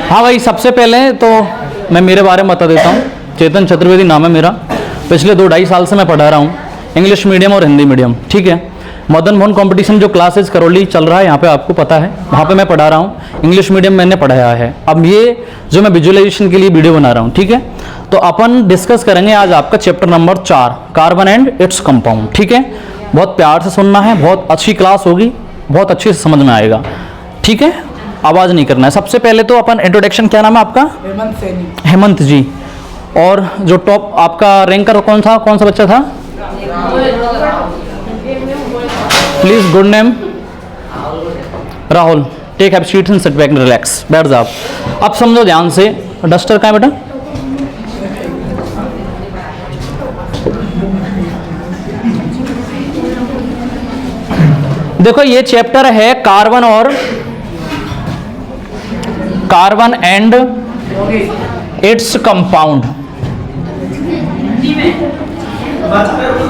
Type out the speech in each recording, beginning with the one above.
हाँ भाई, सबसे पहले तो मैं मेरे बारे में बता देता हूँ। चेतन चतुर्वेदी नाम है मेरा। पिछले 2-2.5 साल से मैं पढ़ा रहा हूँ इंग्लिश मीडियम और हिंदी मीडियम, ठीक है। मदन मोहन कंपटीशन जो क्लासेस करौली चल रहा है यहाँ पे, आपको पता है, वहाँ पे मैं पढ़ा रहा हूँ। इंग्लिश मीडियम मैंने पढ़ाया है। अब ये जो मैं विजुअलाइजेशन के लिए वीडियो बना रहा हूँ, ठीक है। तो अपन डिस्कस करेंगे आज आपका chapter number 4, carbon and its compound, ठीक है। बहुत प्यार से सुनना है, बहुत अच्छी क्लास होगी, बहुत अच्छे से समझ में आएगा, ठीक है। आवाज़ नहीं करना है। सबसे पहले तो अपन इंट्रोडक्शन, क्या नाम है आपका? हेमंत सैनी। हेमंत जी। और जो टॉप आपका रैंकर कौन सा बच्चा था? Please, good name? Rahul. Take have seat and sit back and relax. बैठ जाओ। अब समझो ध्यान से। डस्टर कहाँ है बेटा? देखो, ये चैप्टर है कार्बन एंड इट्स कंपाउंड।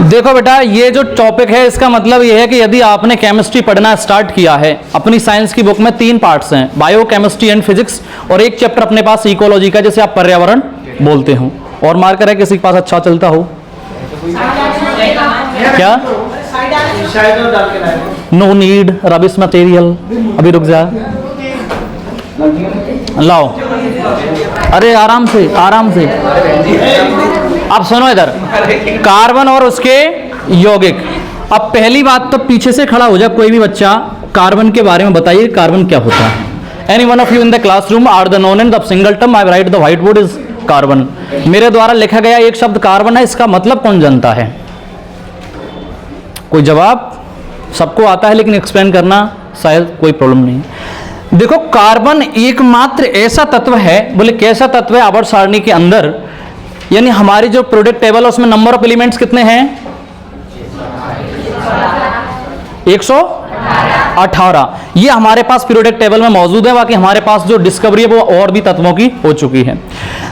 देखो बेटा, ये जो टॉपिक है इसका मतलब ये है कि यदि आपने केमिस्ट्री पढ़ना स्टार्ट किया है, अपनी साइंस की बुक में 3 पार्ट्स हैं, बायो, केमिस्ट्री एंड फिजिक्स, और एक चैप्टर अपने पास इकोलॉजी का, जैसे आप पर्यावरण बोलते हो। और मार्कर है किसी के पास अच्छा चलता हो क्या? No need rubbish material. अभी रुक जा, लाओ। अरे आराम से, आराम से। अब सुनो इधर, कार्बन और उसके यौगिक। अब पहली बात तो पीछे से खड़ा हो जाए कोई भी बच्चा, कार्बन के बारे में बताइए, कार्बन क्या होता है? Any one of you in the classroom are the known in the single term I write the white board is carbon. मेरे द्वारा लिखा गया एक शब्द कार्बन है, इसका मतलब कौन जानता है? कोई जवाब? सबको आता है, लेकिन एक्सप्लेन करना शायद कोई प्रॉब्लम नहीं। देखो, कार्बन एकमात्र ऐसा तत्व है, बोले कैसा तत्व है आवर्त सारणी के अंदर, यानी हमारी जो प्रोडक्ट टेबल है उसमें नंबर ऑफ एलिमेंट्स कितने हैं? 118। ये हमारे पास पीरियोडिक टेबल में मौजूद है। बाकी हमारे पास जो डिस्कवरी है वो और भी तत्वों की हो चुकी है।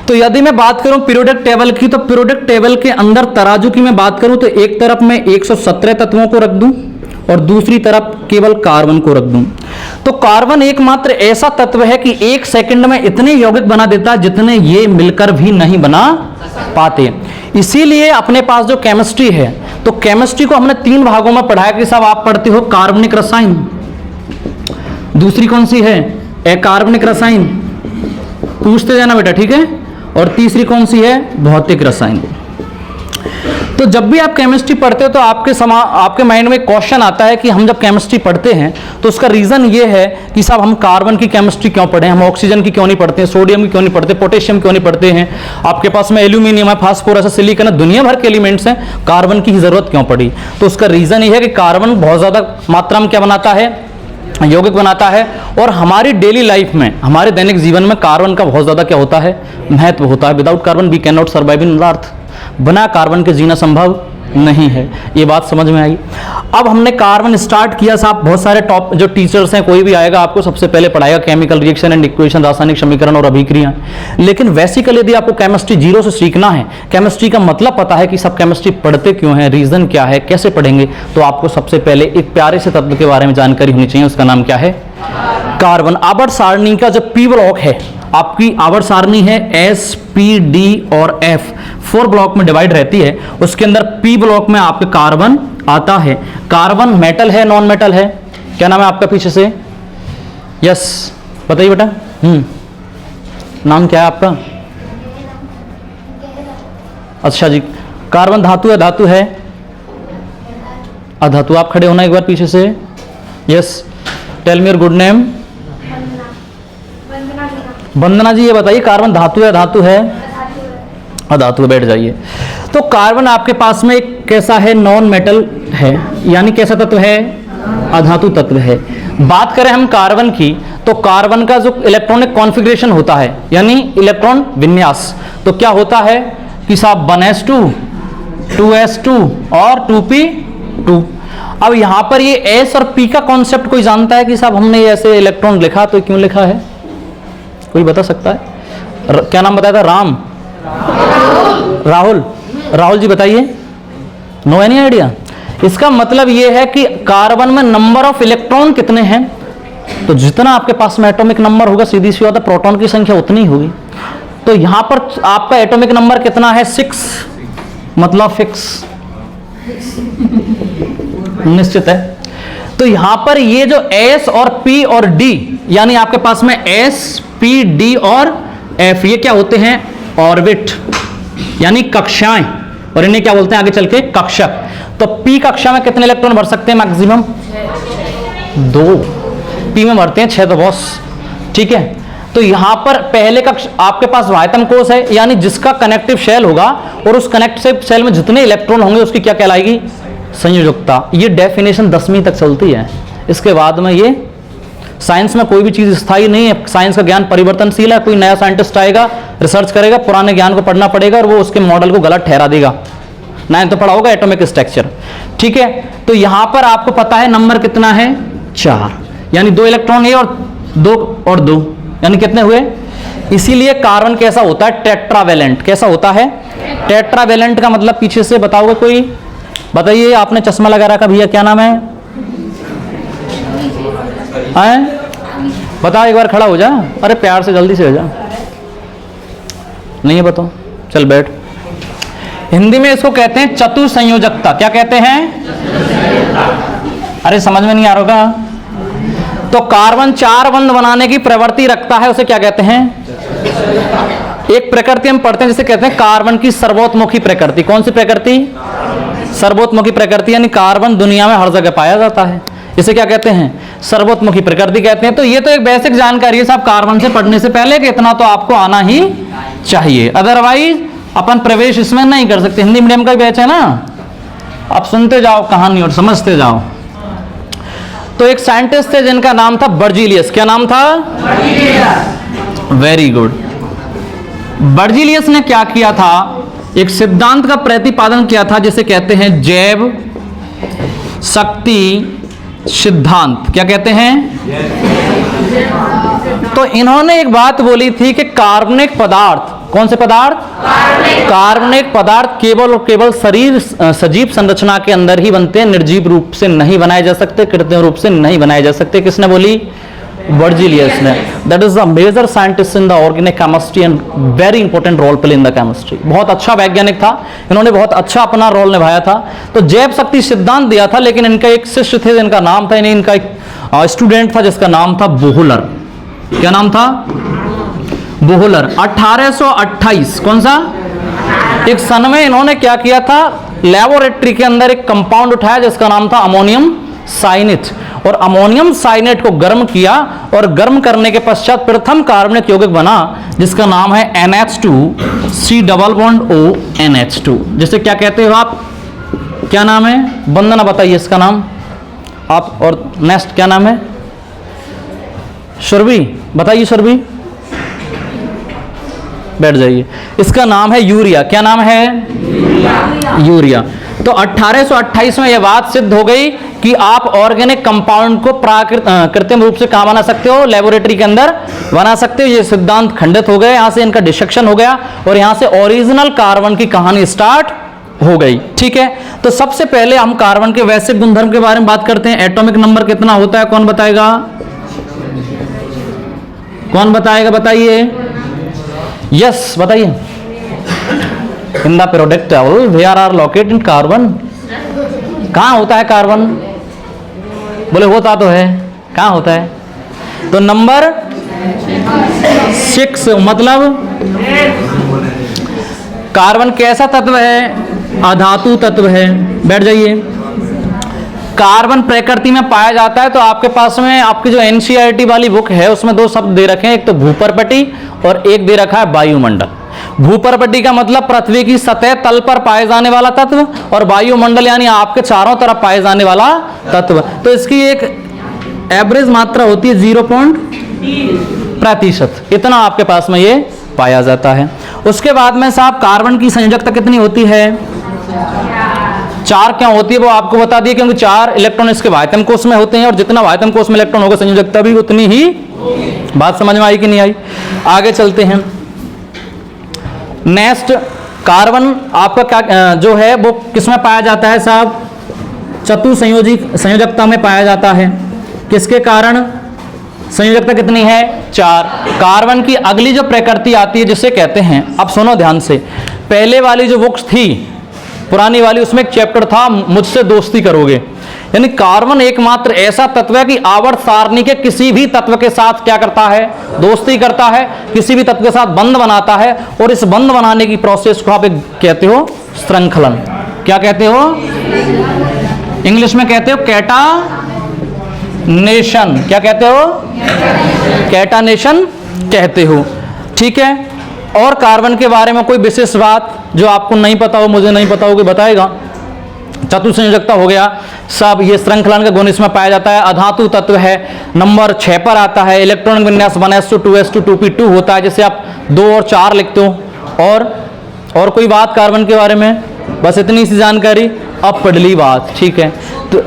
तो यदि मैं बात करूं पीरियोडिक टेबल की, तो पीरियोडिक टेबल के अंदर तराजू की मैं बात करूं तो एक तरफ मैं 117 तत्वों को रख दूं और दूसरी तरफ केवल कार्बन को रख दूं। तो कार्बन एकमात्र ऐसा तत्व है कि 1 सेकंड में इतने यौगिक बना देता है जितने ये मिलकर भी नहीं बना पाते। इसीलिए अपने पास जो केमिस्ट्री है, तो केमिस्ट्री को हमने 3 भागों में पढ़ाया कि साहब आप पढ़ते हो कार्बनिक रसायन, दूसरी कौन सी है? अकार्बनिक रसायन, पूछते जाना बेटा, ठीक है। और तीसरी कौन सी है? भौतिक रसायन। तो जब भी आप केमिस्ट्री पढ़ते हो तो आपके माइंड में क्वेश्चन आता है कि हम जब केमिस्ट्री पढ़ते हैं तो उसका रीजन ये है कि साहब हम कार्बन की केमिस्ट्री क्यों पढ़े, हम ऑक्सीजन की क्यों नहीं पढ़ते, सोडियम की क्यों नहीं पढ़ते, पोटेशियम क्यों नहीं पढ़ते हैं, आपके पास में एल्यूमिनियम है, फास्फोरस है, सिलिकॉन है, दुनिया भर के एलिमेंट्स हैं, कार्बन की जरूरत क्यों पड़ी? तो उसका रीजन ये है कि कार्बन बहुत ज्यादा मात्रा में क्या बनाता है? यौगिक बनाता है। और हमारी डेली लाइफ में, हमारे दैनिक जीवन में कार्बन का बहुत ज्यादा क्या होता है? महत्व होता है। Without carbon we can not survive in earth. बिना कार्बन के जीना संभव नहीं है। ये बात समझ में आई? अब हमने कार्बन स्टार्ट किया साहब, बहुत सारे टॉप जो टीचर्स हैं, कोई भी आएगा आपको सबसे पहले पढ़ाएगा केमिकल रिएक्शन एंड इक्वेशन, रासायनिक समीकरण और अभिक्रिया। लेकिन वैसिकली यदि आपको केमिस्ट्री 0 से सीखना है, केमिस्ट्री का मतलब पता है कि सब केमिस्ट्री पढ़ते क्यों है, रीजन क्या है, कैसे पढ़ेंगे, तो आपको सबसे पहले एक प्यारे से तत्व के बारे में जानकारी होनी चाहिए। उसका नाम क्या है? कार्बन। आवर्त सारणी का जो पी ब्लॉक है, आपकी आवर्त सारणी है एस, पी, डी और एफ, 4 ब्लॉक में डिवाइड रहती है। उसके अंदर पी ब्लॉक में आपके कार्बन आता है। कार्बन मेटल है, नॉन मेटल है? क्या नाम है आपका पीछे से? यस, बताइए बेटा। नाम क्या है आपका? अच्छा जी। कार्बन धातु है, धातु है? अधातु। आप खड़े होना एक बार पीछे से। Yes, tell me your good name. Vandana ji, ये बताइए कार्बन धातु है, धातु है? अधातु। बैठ जाइए। तो कार्बन आपके पास में एक कैसा है? नॉन मेटल है, यानी कैसा तत्व है? अधातु तत्व है। बात करें हम कार्बन की, तो कार्बन का जो इलेक्ट्रॉनिक कॉन्फ़िगरेशन होता है, यानी इलेक्ट्रॉन विन्यास, तो क्या होता है कि साहब 1s2, 2s2 और 2p2। अब यहां पर ये s और p का कॉन्सेप्ट कोई जानता है कि साहब हमने ऐसे इलेक्ट्रॉन लिखा तो क्यों लिखा है? कोई बता सकता है? क्या नाम बताया था? राम? राहुल? राहुल जी बताइए। No any idea? इसका मतलब यह है कि कार्बन में नंबर ऑफ इलेक्ट्रॉन कितने हैं? तो जितना आपके पास में एटॉमिक नंबर होगा सीधी सी बात है प्रोटॉन की संख्या उतनी ही होगी। तो यहां पर आपका एटॉमिक नंबर कितना है 6, मतलब फिक्स, निश्चित है। तो यहां पर ये जो S और P और D यानी आपके पास में S, P, D और F ये क्या होते हैं ऑर्बिट यानी कक्षाएं, और इन्हें क्या बोलते हैं आगे चल के कक्षक। तो P कक्षा में कितने इलेक्ट्रॉन भर सकते हैं मैक्सिमम 2, P में भरते हैं 6 तो बॉस, ठीक है। तो यहां पर पहले कक्ष आपके पास वायतम कोश है यानी जिसका कनेक्टिव शेल होगा और उस कनेक्टिव शेल में जितने इलेक्ट्रॉन होंगे उसकी क्या कहलाएगी संयोजकता। ये डेफिनेशन 10वीं तक चलती है, इसके बाद में ये साइंस में कोई भी चीज स्थायी नहीं है, साइंस का ज्ञान परिवर्तनशील है। कोई नया साइंटिस्ट आएगा, रिसर्च करेगा, पुराने ज्ञान को पढ़ना पड़ेगा और वो उसके मॉडल को गलत ठहरा देगा। 9th तो पढ़ा होगा एटॉमिक स्ट्रक्चर, ठीक है। तो यहां पर आपको पता है नंबर कितना है 4, यानी 2 इलेक्ट्रॉन ये और 2 और 2 यानी कितने हुए। इसीलिए कार्बन कैसा होता है टेट्रावेलेंट। कैसा होता है टेट्रावेलेंट का मतलब पीछे से बताओगे कोई, बताइए। आपने चश्मा लगा रखा भैया, क्या नाम है बता, एक बार खड़ा हो जा, अरे प्यार से जल्दी से हो जा, नहीं है बताओ, चल बैठ। हिंदी में इसको कहते हैं चतुसंयोजकता। क्या कहते हैं, अरे समझ में नहीं आ रहा होगा। तो कार्बन 4 बंध बनाने की प्रवृत्ति रखता है, उसे क्या कहते हैं। एक प्रकृति हम पढ़ते हैं जिसे कहते हैं कार्बन की सर्वोत्मुखी प्रकृति। कौन सी प्रकृति, सर्वोत्मुखी प्रकृति, यानी कार्बन दुनिया में हर जगह पाया जाता है, इसे क्या कहते हैं सर्वोत्मुखी प्रकृति कहते हैं। तो ये तो एक बेसिक जानकारी है साहब कार्बन से पढ़ने से पहले कि इतना तो आपको आना ही चाहिए, अदरवाइज अपन प्रवेश इसमें नहीं कर सकते। हिंदी मीडियम का बैच है ना, आप सुनते जाओ कहानी और समझते जाओ। तो एक साइंटिस्ट थे जिनका नाम था बर्जीलियस। क्या नाम था, वेरी गुड। बर्जीलियस ने क्या किया था, एक सिद्धांत का प्रतिपादन किया था जिसे कहते हैं जैव शक्ति सिद्धांत। क्या कहते हैं, तो इन्होंने एक बात बोली थी कि कार्बनिक पदार्थ, कौन से पदार्थ, कार्बनिक पदार्थ केवल और केवल शरीर सजीव संरचना के अंदर ही बनते हैं, निर्जीव रूप से नहीं बनाए जा सकते, कृत्रिम रूप से नहीं बनाए जा सकते। किसने बोली, बर्जीलियस ने। That is the major scientist in the organic chemistry and very important role play in the chemistry. बहुत अच्छा वैज्ञानिक था, इन्होंने बहुत अच्छा अपना रोल निभाया था। तो जैव शक्ति सिद्धांत दिया था, लेकिन इनका एक शिष्य थे जिनका नाम था, इनका एक स्टूडेंट था जिसका नाम था बोहलर। क्या नाम था, बोहलर। 1828 कौन सा, एक सन में इन्होंने क्या किया था, लेबोरेटरी के अंदर एक कंपाउंड उठाया जिसका नाम था अमोनियम साइनेट, और अमोनियम साइनेट को गर्म किया और गर्म करने के पश्चात प्रथम कार्बनिक यौगिक बना जिसका नाम है NH2 C double bond O NH2, जिसे क्या कहते हो आप, क्या नाम है, वंदना बताइए इसका नाम आप। और नेक्स्ट क्या नाम है, सुरभि बताइए, सुरभि बैठ जाइए। इसका नाम है यूरिया। क्या नाम है, यूरिया। तो 1828 में यह बात सिद्ध हो गई कि आप ऑर्गेनिक कंपाउंड को कृत्रिम रूप से कहां बना सकते हो, लेबोरेटरी के अंदर बना सकते हो। ये सिद्धांत खंडित हो गए, यहां से इनका डिसेक्शन हो गया और यहां से ओरिजिनल कार्बन की कहानी स्टार्ट हो गई, ठीक है। तो सबसे पहले हम कार्बन के वैश्विक गुणधर्म के बारे में बात करते हैं। एटॉमिक नंबर कितना होता है, कौन बताएगा, कौन बताएगा, बताइए। यस बताइए। In the periodic table where are located in carbon, कहां होता है कार्बन, बोले होता तो है, कहां होता है, तो नंबर 6 मतलब कार्बन कैसा तत्व है, अधातु तत्व है। बैठ जाइए। कार्बन प्रकृति में पाया जाता है, तो आपके पास में आपकी जो एनसीईआरटी वाली बुक है उसमें 2 शब्द दे रखे हैं, एक तो भूपर्पटी और एक दे रखा है वायुमंडल। भूपर्पटी का मतलब पृथ्वी की सतह तल पर पाए जाने वाला तत्व, और वायुमंडल यानी आपके चारों तरफ पाए जाने वाला तत्व। तो इसकी एक एवरेज मात्रा होती है 0.3%, इतना आपके पास में ये पाया जाता है। उसके बाद में साहब कार्बन की संयोजकता कितनी होती है, 4 क्यों होती है वो आपको बता दिए, क्योंकि 4 इलेक्ट्रॉन इसके वायतम कोश में होते हैं, और जितना वायतम कोश में इलेक्ट्रॉन होगा संयोजकता भी उतनी ही। बात समझ में आई कि नहीं आई, आगे चलते हैं। नेक्स्ट, कार्बन आपका क्या जो है वो किसमें पाया जाता है साहब, चतुसंयोजकता में पाया जाता है। किसके कारण, संयोजकता कितनी है? 4। कार्बन की अगली जो प्रकृति आती है जिसे कहते हैं, अब सुनो ध्यान से, पहले वाली जो बुक्स थी पुरानी वाली, उसमें एक चैप्टर था मुझसे दोस्ती करोगे, यानी कार्बन एकमात्र ऐसा तत्व है कि आवर्त सारणी के किसी भी तत्व के साथ क्या करता है? दोस्ती करता है, किसी भी तत्व के साथ बंध बनाता है, और इस बंध बनाने की प्रोसेस को आप एक कहते हो श्रृंखलन। क्या कहते हो? इंग्लिश में कहते हो कैटानेशन। क्या कहते हो? कैटानेशन कहते हो। ठीक है। और कार्बन के बारे में कोई विशेष बात जो आपको नहीं पता हो, मुझे नहीं पता हो, कोई बताएगा? चतुसंयोजकता हो गया सब, ये श्रृंखलन का गुण इसमें पाया जाता है। अधातु तत्व है, नंबर 6 पर आता है। इलेक्ट्रॉनिक विन्यास 1s2 2s2 2p2 होता है, जिसे आप 2 और 4 लिखते हो। और कोई बात कार्बन के बारे में? बस इतनी सी जानकारी। अब पढ़ली बात, ठीक है। तो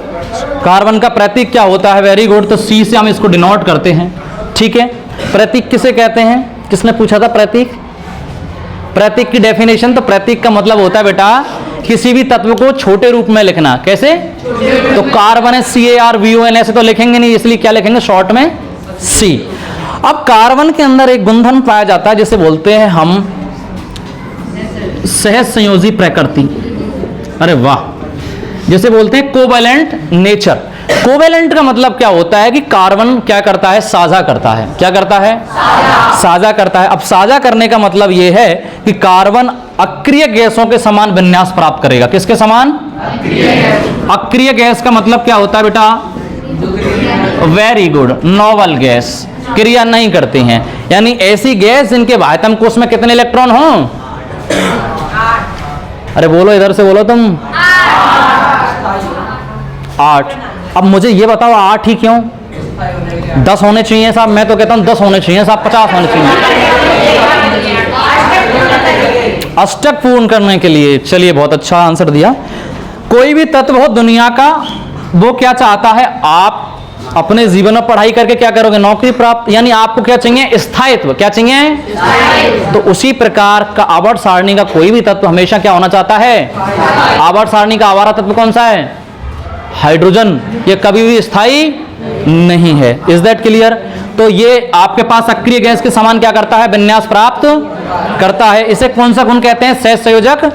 कार्बन का प्रतीक क्या होता है? Very good. तो C से हम इसको डिनोट करते हैं, ठीक है। प्रतीक किसे कहते हैं? किसने पूछा था प्रतीक? प्रतीक की डेफिनेशन, तो प्रतीक का मतलब होता है बेटा किसी भी तत्व को छोटे रूप में लिखना। कैसे? तो कार्बन है CARBON, ऐसे तो लिखेंगे नहीं, इसलिए क्या लिखेंगे शॉर्ट में? C। अब कार्बन के अंदर एक गुणधर्म पाया जाता है जिसे बोलते हैं हम सहज संयोजी प्रकृति। अरे वाह, जिसे बोलते हैं कोवैलेंट नेचर। कोवैलेंट का मतलब क्या होता है कि कार्बन क्या करता है? साझा करता है। क्या करता है? साझा करता है। अब साझा करने का मतलब यह है कि कार्बन अक्रिय गैसों के समान विन्यास प्राप्त करेगा। किसके समान? अक्रिय गैस का मतलब क्या होता है बेटा? वेरी गुड, नोवल गैस, क्रिया नहीं करती हैं, यानी ऐसी गैस जिनके बाह्यतम कोश में कितने इलेक्ट्रॉन हो? 8। अरे बोलो, इधर से बोलो तुम। 8। अब मुझे ये बताओ 8 ही क्यों? 10 होने चाहिए साहब। मैं तो कहता हूं 10 होने चाहिए साहब, 50 होने चाहिए अष्टक पूर्ण करने के लिए। चलिए, बहुत अच्छा आंसर दिया। कोई भी तत्व हो दुनिया का, वो क्या चाहता है? आप अपने जीवन में पढ़ाई करके क्या करोगे? नौकरी प्राप्त, यानी आपको क्या चाहिए? स्थायित्व। क्या चाहिए? तो उसी प्रकार का आवर्त सारणी का कोई भी तत्व हमेशा क्या होना चाहता है? आवर्त सारणी का आवारा तत्व कौन सा है? हाइड्रोजन। ये कभी भी स्थायी नहीं है। Is that clear? तो ये आपके पास सक्रिय गैस के समान क्या करता है? विन्यास प्राप्त करता है। इसे कौन सा गुण कहते हैं? सहज संयोजक।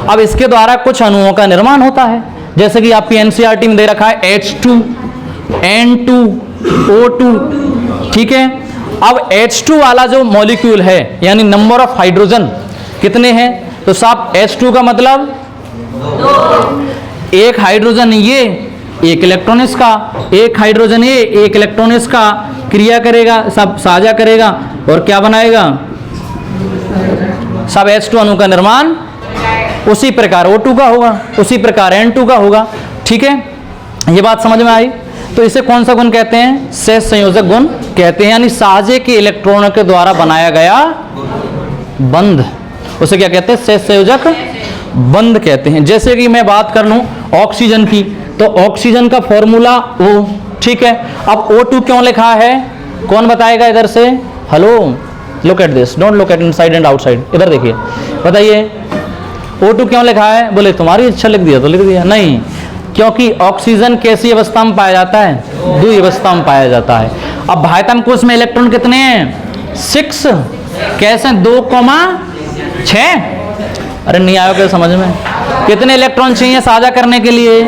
अब इसके द्वारा कुछ अणुओं का निर्माण होता है, जैसे कि आपकी एनसीईआरटी में दे रखा है H2N2O2, ठीक है। अब H2 वाला जो मॉलिक्यूल है, यानी नंबर ऑफ हाइड्रोजन कितने हैं? तो साहब H2 का मतलब 1 हाइड्रोजन ये, 1 इलेक्ट्रॉन इसका, 1 हाइड्रोजन ये, 1 इलेक्ट्रॉन इसका, क्रिया करेगा, सब साझा करेगा और क्या बनाएगा? सब H2 अणु का निर्माण उसी प्रकार O2 का होगा, उसी प्रकार N2 का होगा, ठीक है। ये बात समझ में आई? तो इसे कौन सा गुण कहते हैं? सहज संयोजक गुण कहते हैं, यानी साझे के इलेक्ट्रॉनों के द्वारा बनाया गया बंध, उसे क्या कहते हैं? सहज संयोजक बंध कहते हैं। जैसे कि मैं बात कर लूं ऑक्सीजन की, तो ऑक्सीजन का फॉर्मूला O, ठीक है। अब O2 क्यों लिखा है? कौन बताएगा इधर से? Hello, look at this, don't look at inside and outside, इधर देखिए, बताइए O2 क्यों लिखा है? बोले तुम्हारी इच्छा लिख दिया तो लिख दिया। नहीं, क्योंकि ऑक्सीजन कैसी अवस्था में पाया जाता है? द्वि अवस्था में पाया जाता है। अब बाह्यतम कोश में इलेक्ट्रॉन कितने हैं? 6। कैसे? 2,6। अरे नहीं आया क्या समझ में? कितने इलेक्ट्रॉन चाहिए साझा करने के लिए?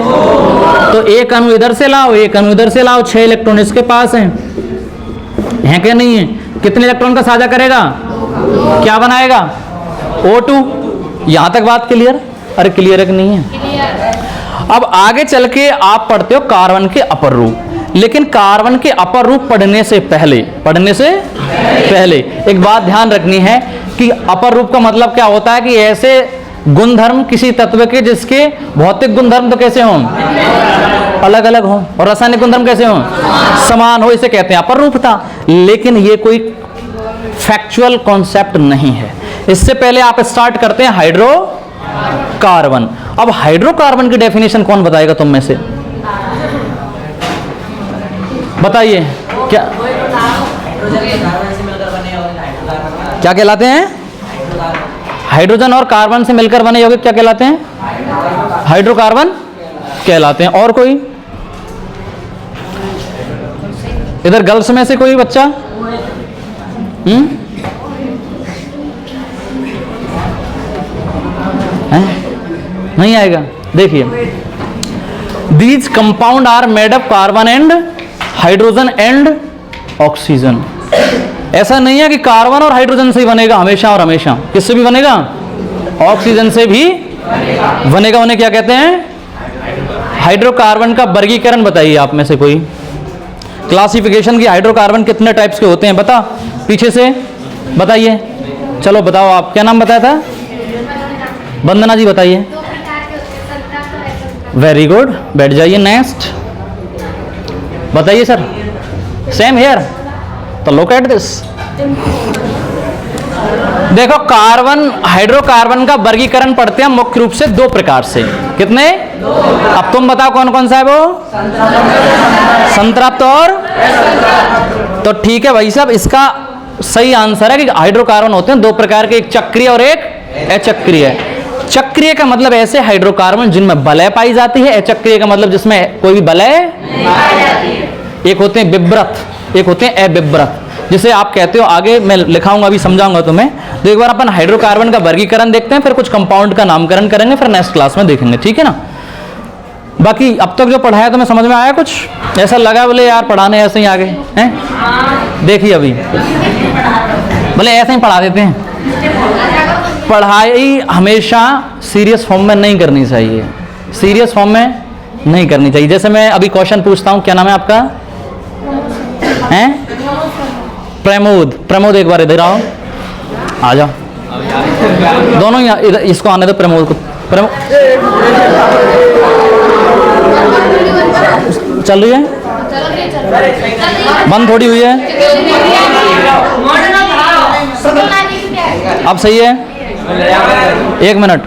तो 1 अणु इधर से लाओ, 1 अणु इधर से लाओ, 6 इलेक्ट्रॉन इसके पास हैं क्या नहीं है? कितने इलेक्ट्रॉन का साझा करेगा? क्या बनाएगा? O2। यहां तक बात क्लियर? अरे क्लियर है कि नहीं है? अब आगे चल के आप पढ़ते हो कार्बन के अपर रूप, लेकिन कार्बन के अपर रूप पढ़ने से पहले एक बात ध्यान रखनी है कि अपर रूप का मतलब क्या होता है कि ऐसे गुणधर्म किसी तत्व के जिसके भौतिक गुणधर्म तो कैसे हों? अलग अलग हों, और रासायनिक गुणधर्म कैसे हों? समान हो, इसे कहते हैं अपर रूपता। लेकिन ये कोई फैक्चुअल कॉन्सेप्ट नहीं है। इससे पहले आप स्टार्ट करते हैं हाइड्रोकार्बन। अब हाइड्रोकार्बन की डेफिनेशन कौन बताएगा तुम में से? बताइए, क्या कहलाते हैं? हाइड्रोजन और कार्बन से मिलकर बने यौगिक क्या कहलाते हैं? हाइड्रोकार्बन कहलाते हैं। और कोई? इधर गर्ल्स में से कोई बच्चा? नहीं आएगा। देखिए, these compound are made of carbon and hydrogen and oxygen. ऐसा नहीं है कि कार्बन और हाइड्रोजन से ही बनेगा हमेशा और हमेशा। किससे भी बनेगा? ऑक्सीजन से भी बनेगा। उन्हें क्या कहते हैं? हाइड्रोकार्बन का वर्गीकरण बताइए आप में से कोई, क्लासिफिकेशन की। हाइड्रोकार्बन कितने टाइप्स के होते हैं बता, पीछे से बताइए। चलो बताओ, आप क्या नाम बताया था? वंदना जी बताइए। वेरी गुड, बैठ जाइए। नेक्स्ट बताइए सर। सेम हेयर, तो लुक एट दिस। देखो, कार्बन हाइड्रोकार्बन का वर्गीकरण पढ़ते हैं मुख्य रूप से दो प्रकार से। कितने? अब तुम बताओ कौन कौन सा है वो? संतृप्त और। तो ठीक है भाई साहब, इसका सही आंसर है कि हाइड्रोकार्बन होते हैं दो प्रकार के, एक चक्रीय और एक अचक्रीय। चक्रीय का मतलब ऐसे हाइड्रोकार्बन जिनमें वलय पाई जाती है, अचक्रीय का मतलब जिसमें कोई भी वलय। एक होते हैं विवृत, एक होते हैं अविवृत, जिसे आप कहते हो, आगे मैं लिखाऊंगा, अभी समझाऊंगा तुम्हें। तो एक बार अपन हाइड्रोकार्बन का वर्गीकरण देखते हैं, फिर कुछ कंपाउंड का नामकरण करेंगे, फिर नेक्स्ट क्लास में देखेंगे, ठीक है ना। बाकी अब तक जो पढ़ाया तुम्हें समझ में आया? कुछ ऐसा लगा बोले यार पढ़ाने ऐसे ही आगे हैं? देखिए अभी बोले ऐसे ही पढ़ा देते हैं। पढ़ाई हमेशा सीरियस फॉर्म में नहीं करनी चाहिए, सीरियस फॉर्म में नहीं करनी चाहिए। जैसे मैं अभी क्वेश्चन पूछता हूं, क्या नाम है आपका? हैं? प्रमोद। प्रमोद एक बार इधर आओ, आ जाओ दोनों ही इधर, इसको आने दो प्रमोद को। प्रमोद चल रही है? बंद थोड़ी हुई है, अब सही है? एक मिनट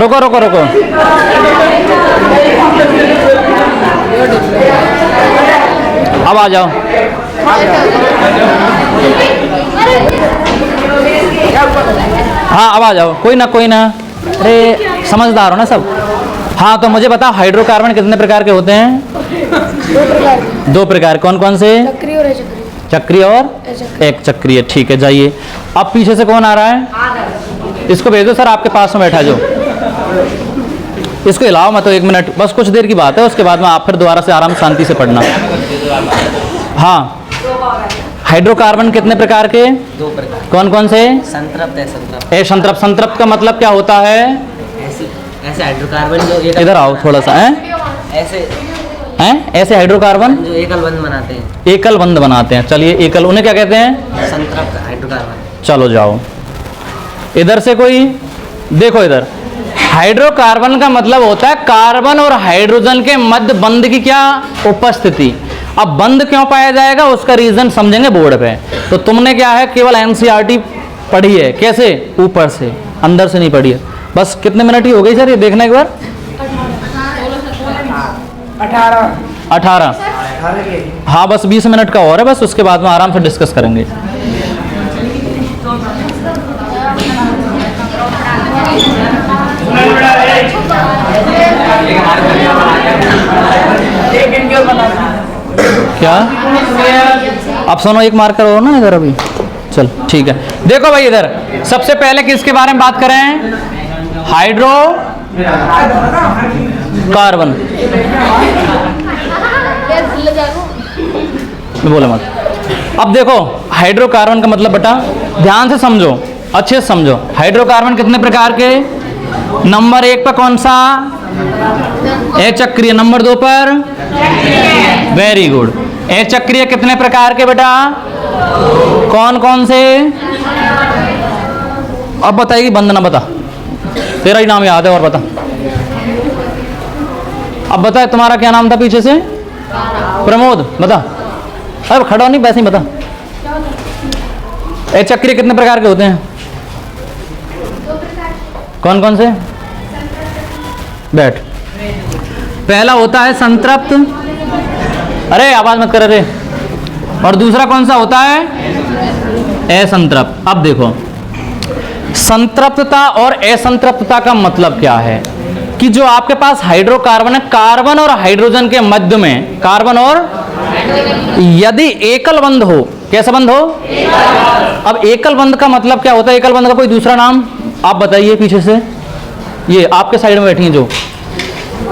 रुको रुको रुको। अब आ जाओ। हाँ अब आ जाओ, कोई ना कोई ना। अरे समझदार हो ना सब। हाँ तो मुझे बताओ, हाइड्रोकार्बन कितने प्रकार के होते हैं? दो प्रकार। कौन कौन से? चक्रीय और अचक्रीय। चक्रीय और एक चक्रीय। ठीक है, जाइए। अब पीछे से कौन आ रहा है? इसको भेज दो सर, आपके पास में बैठा जो। इसको हिलाओ मत, तो एक मिनट बस, कुछ देर की बात है, उसके बाद में आप फिर दोबारा से आराम शांति से पढ़ना। हाँ, हाइड्रोकार्बन कितने प्रकार के? दो प्रकार। कौन कौन से? संतृप्त है, संतृप्त। संतृप्त। संतृप्त का मतलब क्या होता है? ऐसे हाइड्रोकार्बन जो इधर आओ थोड़ा सा। ऐसे हैं? ऐसे हाइड्रोकार्बन जो एकल बंध बनाते हैं। एकल बंध बनाते हैं। चलिए, एकल, उन्हें क्या कहते हैं? संतृप्त हाइड्रोकार्बन। चलो जाओ इधर से कोई। देखो इधर, हाइड्रोकार्बन का मतलब होता है कार्बन और हाइड्रोजन के मध्य बंध की क्या उपस्थिति। अब बंध क्यों पाया जाएगा उसका रीजन समझेंगे बोर्ड पे। तो तुमने क्या है, केवल एनसीईआरटी पढ़ी है। कैसे? ऊपर से, अंदर से नहीं पढ़ी है। बस कितने मिनट ही हो गई सर ये देखना एक बार? 18। हाँ बस 20 मिनट का और है बस, उसके बाद में आराम से डिस्कस करेंगे। क्या? अब सुनो, एक मार्कर हो ना इधर अभी। चल ठीक है, देखो भाई इधर सबसे पहले किसके बारे में बात करें? Hydro carbon. बोले मत। अब देखो हाइड्रोकार्बन का मतलब बेटा ध्यान से समझो, अच्छे से समझो। हाइड्रोकार्बन कितने प्रकार के? नंबर 1 पर कौन सा? अचक्रीय। नंबर 2 पर? Very good. अचक्रीय कितने प्रकार के बेटा? कौन कौन से? अब बताएगी वंदना, बता, तेरा ही नाम याद है और बता। अब बता, तुम्हारा क्या नाम था पीछे से? प्रमोद, बता। अब खड़ा नहीं, वैसे ही बता। अचक्रीय कितने प्रकार के होते हैं? कौन कौन से? बैठ। पहला होता है संतृप्त। अरे आवाज मत कर रे। और दूसरा कौन सा होता है? असंतृप्त। अब देखो, संतृप्तता और असंतृप्तता का मतलब क्या है? कि जो आपके पास हाइड्रोकार्बन है, कार्बन और हाइड्रोजन के मध्य में, कार्बन और यदि एकल बंध हो, कैसा बंध हो? अब एकल बंध का मतलब क्या होता है? एकल बंध का कोई दूसरा नाम आप बताइए पीछे से। ये आपके साइड में बैठी हैं जो,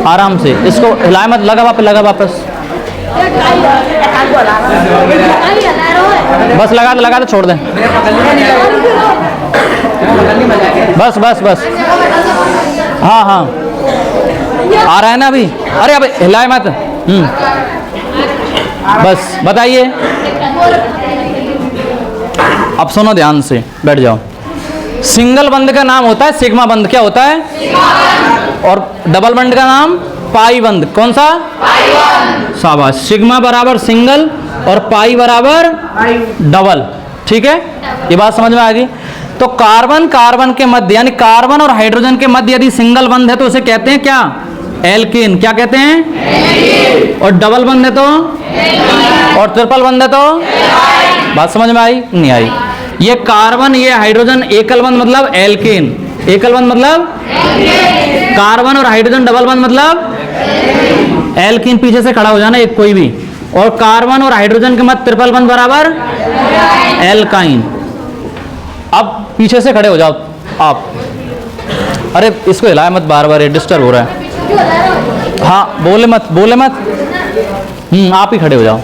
आराम से इसको हिलाए मत, लगा वापस बस लगा दे छोड़ दें। बस हाँ आ रहा है ना अभी? अरे अब हिलाए मत। बस बताइए। अब सुनो ध्यान से, बैठ जाओ। सिंगल बंध का नाम होता है सिग्मा बंध। क्या होता है? और डबल बंध का नाम पाई बंध। कौन सा? पाई बंध। शाबाश। सिग्मा बराबर सिंगल और पाई बराबर डबल। ठीक है, ये बात समझ में आ गई। तो कार्बन के मध्य, यानी कार्बन और हाइड्रोजन के मध्य यदि सिंगल बंध है तो उसे कहते हैं क्या? एल्केन। क्या कहते हैं? एल्केन। और डबल बंध है तो? एल्काइन। और ट्रिपल बंध है तो? एल्काइन। बात समझ में आई? नहीं आई? ये कार्बन, ये हाइड्रोजन एकल बंध मतलब एल्केन। एकल बंध मतलब एल्केन। कार्बन और हाइड्रोजन डबल बंध मतलब एल्केन। पीछे से खड़ा हो जाना एक कोई भी। और कार्बन और हाइड्रोजन के मध्य ट्रिपल बंध बराबर एल्काइन। अब पीछे से खड़े हो जाओ आप। अरे इसको हिलाए मत बार बार, डिस्टर्ब हो रहा है। हाँ बोले मत। आप ही खड़े हो जाओ।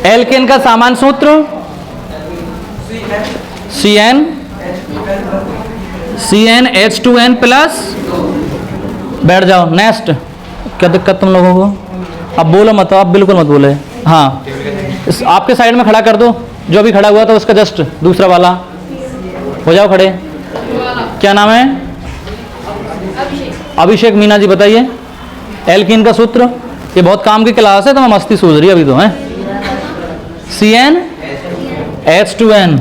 एल्केन का सामान्य सूत्र CnH2n प्लस। बैठ जाओ। नेक्स्ट। क्या दिक्कत तुम लोगों को? अब बोलो मत, आप बिल्कुल मत बोले। हाँ इस आपके साइड में खड़ा कर दो, जो अभी खड़ा हुआ था उसका जस्ट दूसरा वाला। हो जाओ खड़े। क्या नाम है? अभिषेक मीना जी बताइए एल्कीन का सूत्र। ये बहुत काम की क्लास है तो मैं मस्ती सूझ रही अभी तो है। CnH2n।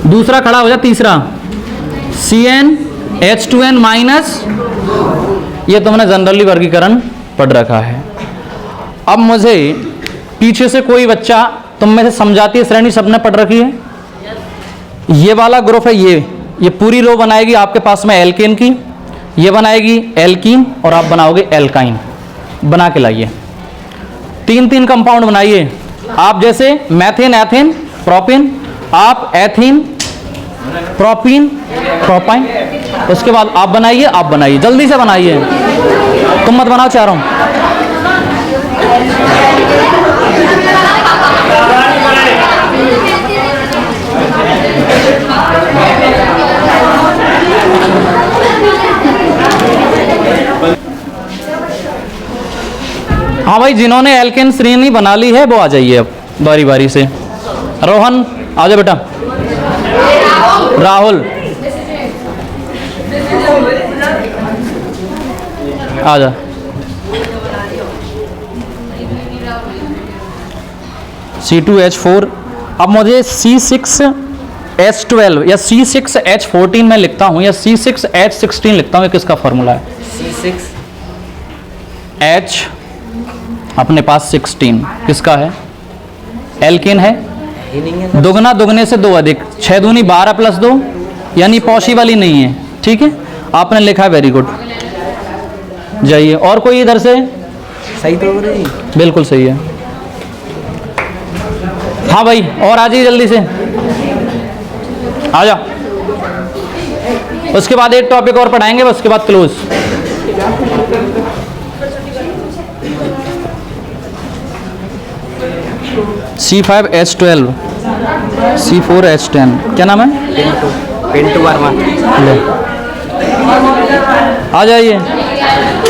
दूसरा खड़ा हो जा, तीसरा CnH2n माइनस। ये तुमने जनरली वर्गीकरण पढ़ रखा है। अब मुझे पीछे से कोई बच्चा तुम में से समझाती श्रेणी सबने पढ़ रखी है। ये वाला ग्रुप है, ये पूरी रो बनाएगी आपके पास में एल्केन की, ये बनाएगी एल्कीन और आप बनाओगे एल्काइन। बना के लाइए। 3 कंपाउंड बनाइए आप, जैसे मैथेन, एथेन, प्रोपिन। आप एथीन, प्रोपिन, प्रोपाइन। उसके बाद आप बनाइए, जल्दी से बनाइए। तुम मत बनाओ चारों। हाँ भाई, जिन्होंने एल्केन श्रेणी बना ली है वो आ जाइए अब बारी बारी से। रोहन आ जाओ बेटा। राहुल आ जा। C2H4। अब मुझे C6H12 या C6H14 में लिखता हूं या C6H16 लिखता हूं। ये किसका फॉर्मूला है? C6H अपने पास 16 किसका है? एल्केन है। दुगना दुगने से 2 अधिक, 6 दूनी 12 प्लस 2, यानी पॉसिबल ही नहीं है। ठीक है, आपने लिखा है, वेरी गुड। जाइए। और कोई इधर से? सही तो हो रही? बिल्कुल सही है। हाँ भाई, और आ जाइए जल्दी से, आ जाओ। उसके बाद एक टॉपिक और पढ़ाएंगे, उसके बाद क्लोज। C5H12, C4H10। क्या नाम है? पिंटू वर्मा। आ जाइए।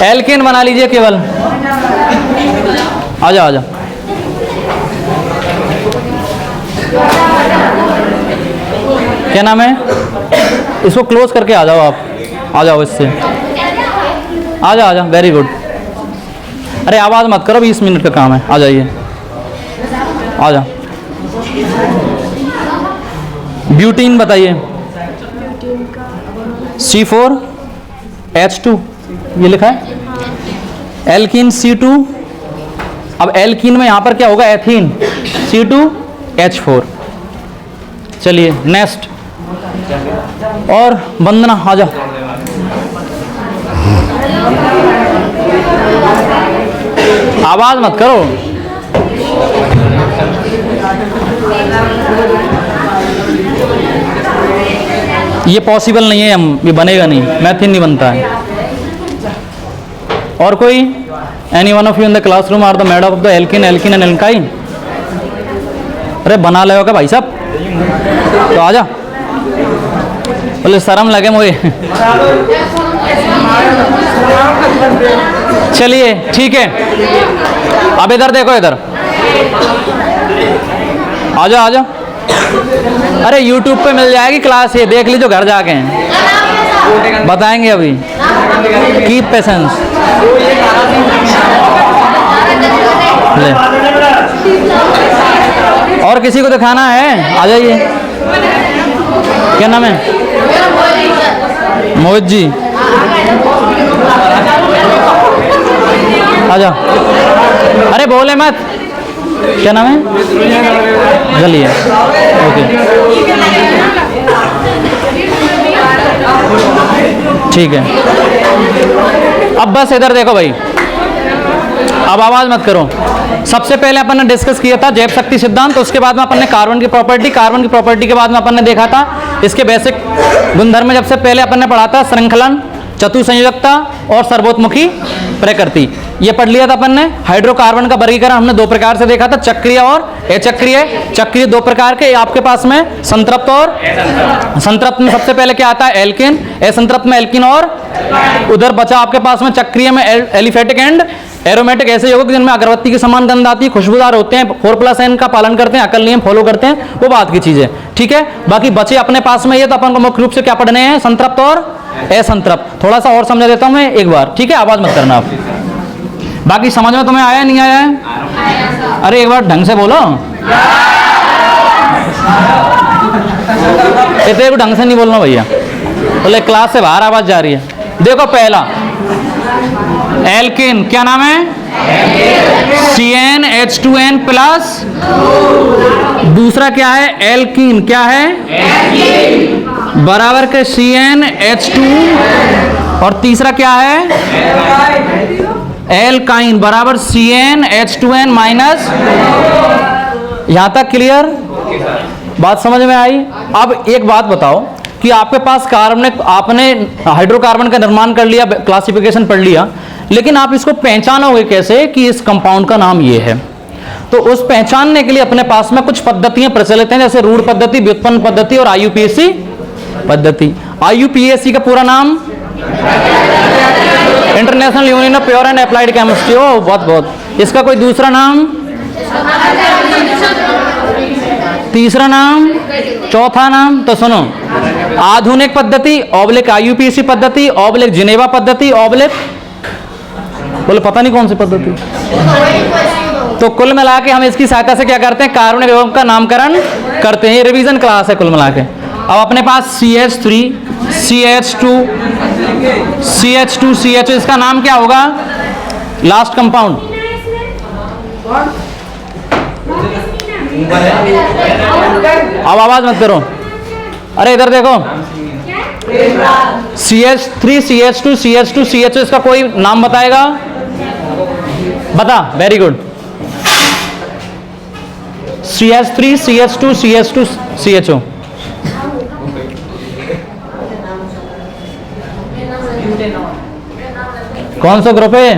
एल्केन बना लीजिए केवल। आ जाओ। क्या नाम है? इसको क्लोज करके आ जाओ आप। आ जाओ इससे। आ जाओ। Very good. अरे आवाज़ मत करो, 20 मिनट का काम है। आ जाइए, आ जाओ। ब्यूटीन बताइए। C4H2 ये लिखा है। Alkene C2। अब एल्कीन में यहां पर क्या होगा? एथीन। C2H4। चलिए नेक्स्ट। और वंदना आ जाओ। आवाज मत करो। ये पॉसिबल नहीं है, ये बनेगा नहीं, मैथिन नहीं बनता है। और कोई? Any one of you in the classroom are the made of the alkene alkene and alkyne? अरे बना ले क्या भाई साहब, तो आजा। बोले शर्म लगे मुझे। चलिए ठीक है, अब इधर देखो, इधर आजा आजा। अरे YouTube पे मिल जाएगी क्लास, ये देख लीजिए घर जाके, बताएंगे अभी। Keep patience. ले, और किसी को दिखाना है? आ जाइए। क्या नाम है? मोहित जी, आजा। अरे बोले मत। क्या नाम है? चलिए ओके, ठीक है। अब बस इधर देखो भाई, अब आवाज मत करो। सबसे पहले अपन ने डिस्कस किया था जैव शक्ति सिद्धांत, तो उसके बाद में अपन ने कार्बन की प्रॉपर्टी के बाद में अपन ने देखा था इसके बेसिक गुणधर्म। जब से पहले अपन ने पढ़ा था श्रृंखलन, चतुसंयोजकता और सर्वोत्मुखी प्रकृति, ये पढ़ लिया था अपन ने। हाइड्रोकार्बन का वर्गीकरण हमने दो प्रकार से देखा था, चक्रीय और अचक्रीय। चक्रीय दो प्रकार के आपके पास में, संतृप्त और संतृप्त में सबसे पहले क्या आता है? एल्केन। असंतृप्त में एल्किन, और उधर बचा आपके पास में चक्रीय में एलिफेटिक एंड एरोमेटिक, ऐसे यौगिक जिनमें अगरबत्ती की समान गंध आती है, खुशबूदार होते हैं, 4+N का पालन करते हैं, अकल नियम फॉलो करते हैं, वो बात की चीज है, ठीक है। बाकी बचे अपने पास में ये, तो अपन को मुख्य रूप से क्या पढ़ने हैं? संतृप्त और असंतृप्त। थोड़ा सा और समझा देता हूं मैं एक बार, ठीक है? आवाज मत करना आप। बाकी समझ में तुम्हें आया नहीं आया है? अरे एक बार ढंग से बोलो। इतने को ढंग से नहीं बोलना भैया, बोले क्लास से बाहर आवाज जा रही है। देखो पहला एल्किन, क्या नाम है? CnH2n plus. दूसरा क्या है? एल्कीन, क्या है? बराबर के CnH2, और तीसरा क्या है? एल्काइन बराबर CnH2n माइनस। यहां तक क्लियर? बात समझ में आई? अब एक बात बताओ कि आपके पास कार्बन, आपने हाइड्रोकार्बन का निर्माण कर लिया, क्लासिफिकेशन पढ़ लिया, लेकिन आप इसको पहचानोगे कैसे कि इस कंपाउंड का नाम ये है? तो उस पहचानने के लिए अपने पास में कुछ पद्धतियां प्रचलित हैं, जैसे रूढ़ पद्धति, व्युत्पन्न पद्धति और IUPAC पद्धति। IUPAC का पूरा नाम International Union of Pure and Applied Chemistry. ओ बहुत बहुत। इसका कोई दूसरा नाम? तीसरा नाम? चौथा नाम? तो सुनो, आधुनिक पद्धति ऑब्लिक IUPAC पद्धति ऑब्लिक जिनेवा पद्धति ऑब्लिक, बोले पता नहीं कौन सी पद्धति। तो कुल मिला के हम इसकी शाखा से क्या करते हैं? कार्बनिक यौगिक का नामकरण करते हैं। ये रिवीजन क्लास है कुल मिला के। अब अपने पास CH3 CH2 CH2 CH, इसका नाम क्या होगा? Last compound. अब आवाज मत करो। अरे इधर देखो, CH3 CH2 CH2 CH, इसका कोई नाम बताएगा? बता, very good. CH3 CH2 CH2 CHO, कौन सा ग्रुप है?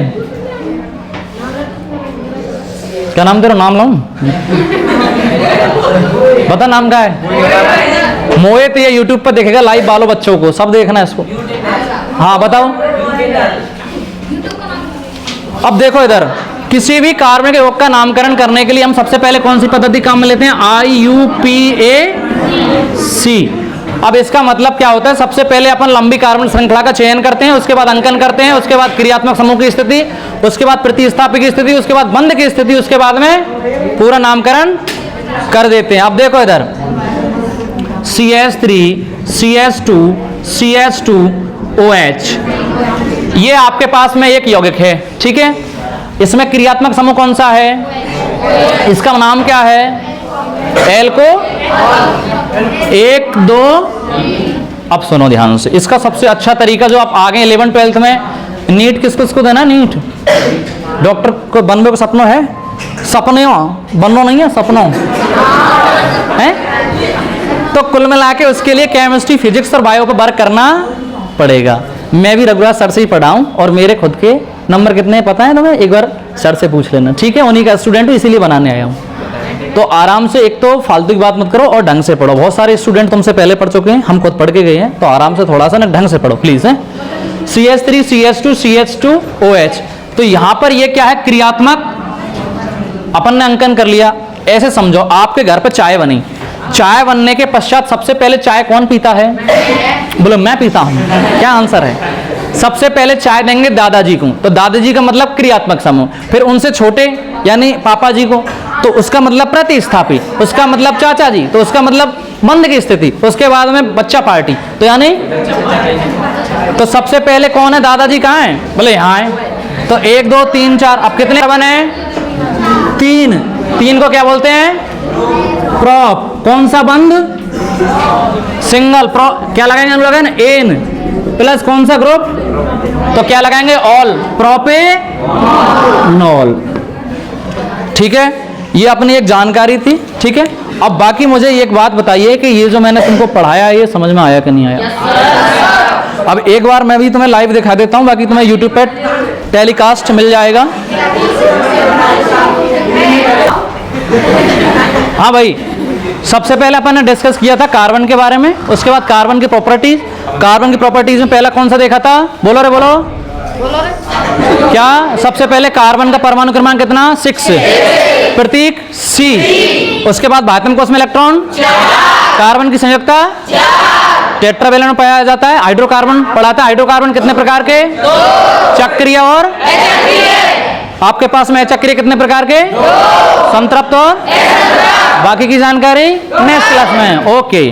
क्या नाम तेरा? नाम लाऊं? बता नाम क्या है? मोहित। ये YouTube पर देखेगा लाइव, बालों बच्चों को सब देखना है इसको। हाँ बताओ। अब देखो इधर, किसी भी कार्बनिक यौगिक का नामकरण करने के लिए हम सबसे पहले कौन सी पद्धति काम में लेते हैं? IUPAC। अब इसका मतलब क्या होता है? सबसे पहले अपन लंबी कार्बन श्रृंखला का चयन करते हैं, उसके बाद अंकन करते हैं, उसके बाद क्रियात्मक समूह की स्थिति, उसके बाद प्रतिस्थापी की स्थिति, उसके बाद बंध की स्थिति, उसके बाद में पूरा नामकरण कर देते हैं। अब देखो इधर, CH3 CH2 CH2OH, ये आपके पास में एक यौगिक है, ठीक है। इसमें क्रियात्मक समूह कौन सा है? इसका नाम क्या है? एल्को 1 2 अब सुनो ध्यान से, इसका सबसे अच्छा तरीका जो आप आगे 11 12th में नीट किस किस को देना, नीट डॉक्टर को बनने को सपना है, सपने बनना नहीं है, सपनों है। तो कुल मिला के उसके लिए केमिस्ट्री, फिजिक्स और बायो पर वर्क करना पड़ेगा। मैं भी रघुराज सर से ही पढ़ा हूं और मेरे खुद के नंबर कितने हैं पता है तुम्हें, एक बार सर से पूछ लेना, ठीक है। उन्हीं का स्टूडेंट हूं, इसीलिए बनाने आया हूं। तो आराम से, एक तो फालतू की बात मत करो और ढंग से पढ़ो। बहुत सारे स्टूडेंट तुमसे पहले पढ़ चुके हैं, हम खुद पढ़ के गए हैं, तो आराम से थोड़ा सा ना ढंग से पढ़ो प्लीज है। CH3 CH2 CH2 OH, तो यहां पर ये क्या है, क्रियात्मक अपन ने अंकन कर लिया। ऐसे समझो आपके घर पे चाय बनी, चाय बनने के पश्चात सबसे पहले चाय कौन पीता है, बोलो मैं पीता हूं, क्या आंसर है। सबसे पहले चाय देंगे दादाजी को, तो दादाजी का मतलब क्रियात्मक समूह, फिर उनसे छोटे यानी पापा जी को, तो उसका मतलब प्रतिस्थापी, उसका मतलब चाचा जी, तो उसका मतलब मंद की स्थिति, उसके बाद में बच्चा पार्टी, तो यानी तो सबसे पहले कौन है, दादाजी कहाँ है, बोले यहाँ है। तो 1 2 3 4, अब कितने बने, 3, 3 को क्या बोलते हैं, प्रॉप। कौन सा बंद, सिंगल। क्या लगाएंगे हम लोग, एन प्लस कौन सा ग्रुप, तो क्या लगाएंगे, ऑल, प्रोपेनॉल। ठीक है, ये अपनी एक जानकारी थी, ठीक है। अब बाकी मुझे एक बात बताइए कि ये जो मैंने तुमको पढ़ाया ये समझ में आया कि नहीं आया। अब एक बार मैं भी तुम्हें लाइव दिखा देता हूं, बाकी तुम्हें यूट्यूब पे टेलीकास्ट मिल जाएगा। हाँ भाई, सबसे पहले अपन ने डिस्कस किया था कार्बन के बारे में, उसके बाद कार्बन की प्रॉपर्टीज। कार्बन की प्रॉपर्टीज में पहला कौन सा देखा था, बोलो रे बोलो, क्या सबसे पहले कार्बन का परमाणु क्रमांक कितना, 6, प्रतीक C। उसके बाद भाइटम कोश में इलेक्ट्रॉन, कार्बन की संयुक्ता टेट्रावेलेंट में पाया जाता है। हाइड्रोकार्बन पढ़ाता है, हाइड्रोकार्बन कितने प्रकार के, चक्रीय और आपके पास में चक्रीय कितने प्रकार के, संतृप्त और बाकी की जानकारी नेक्स्ट क्लास में। ओके।